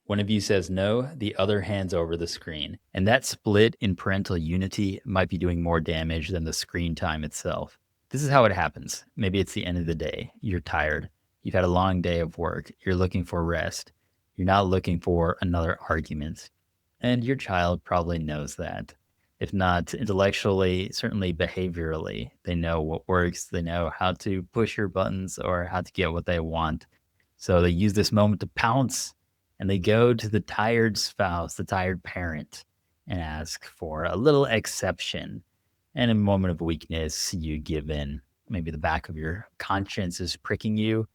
One of you says no, the other hands over the screen. And that split in parental unity might be doing more damage than the screen time itself. This is how it happens. Maybe it's the end of the day. You're tired. You've had a long day of work. You're looking for rest. You're not looking for another argument. And your child probably knows that. If not intellectually, certainly behaviorally. They know what works. They know how to push your buttons or how to get what they want. So they use this moment to pounce and they go to the tired spouse, the tired parent, and ask for a little exception. And in a moment of weakness, you give in. Maybe the back of your conscience is pricking you,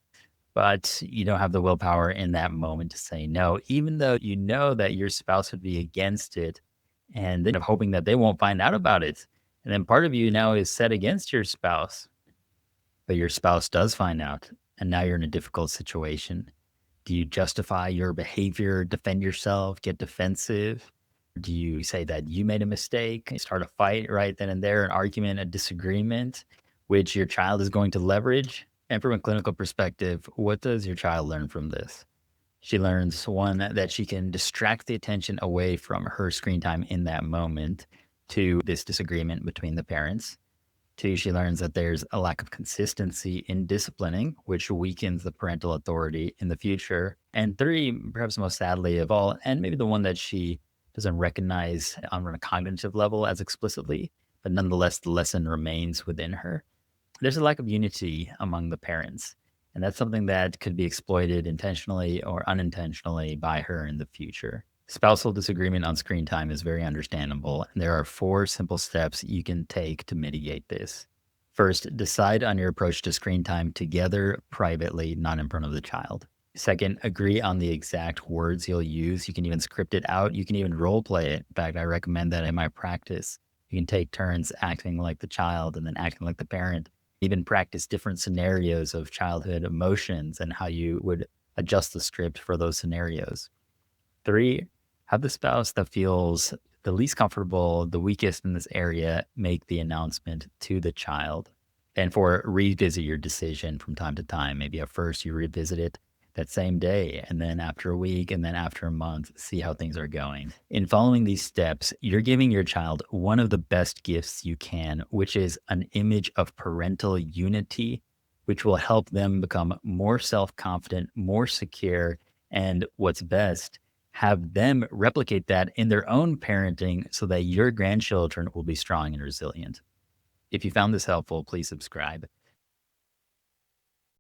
but you don't have the willpower in that moment to say no, even though you know that your spouse would be against it and then hoping that they won't find out about it. And then part of you now is set against your spouse, but your spouse does find out. And now you're in a difficult situation. Do you justify your behavior, defend yourself, get defensive? Do you say that you made a mistake, start a fight right then and there, an argument, a disagreement, which your child is going to leverage? And from a clinical perspective, what does your child learn from this? She learns one, that she can distract the attention away from her screen time in that moment to this disagreement between the parents. Two, she learns that there's a lack of consistency in disciplining, which weakens the parental authority in the future. And three, perhaps most sadly of all, and maybe the one that she doesn't recognize on a cognitive level as explicitly, but nonetheless, the lesson remains within her. There's a lack of unity among the parents. And that's something that could be exploited intentionally or unintentionally by her in the future. Spousal disagreement on screen time is very understandable, and there are four simple steps you can take to mitigate this. First, decide on your approach to screen time together, privately, not in front of the child. Second, agree on the exact words you'll use. You can even script it out. You can even role play it. In fact, I recommend that in my practice. You can take turns acting like the child and then acting like the parent. Even practice different scenarios of childhood emotions and how you would adjust the script for those scenarios. Three, have the spouse that feels the least comfortable, the weakest in this area, make the announcement to the child. And four, revisit your decision from time to time. Maybe at first you revisit it that same day, and then after a week, and then after a month, see how things are going. In following these steps, you're giving your child one of the best gifts you can, which is an image of parental unity, which will help them become more self-confident, more secure, and what's best, have them replicate that in their own parenting so that your grandchildren will be strong and resilient. If you found this helpful, please subscribe.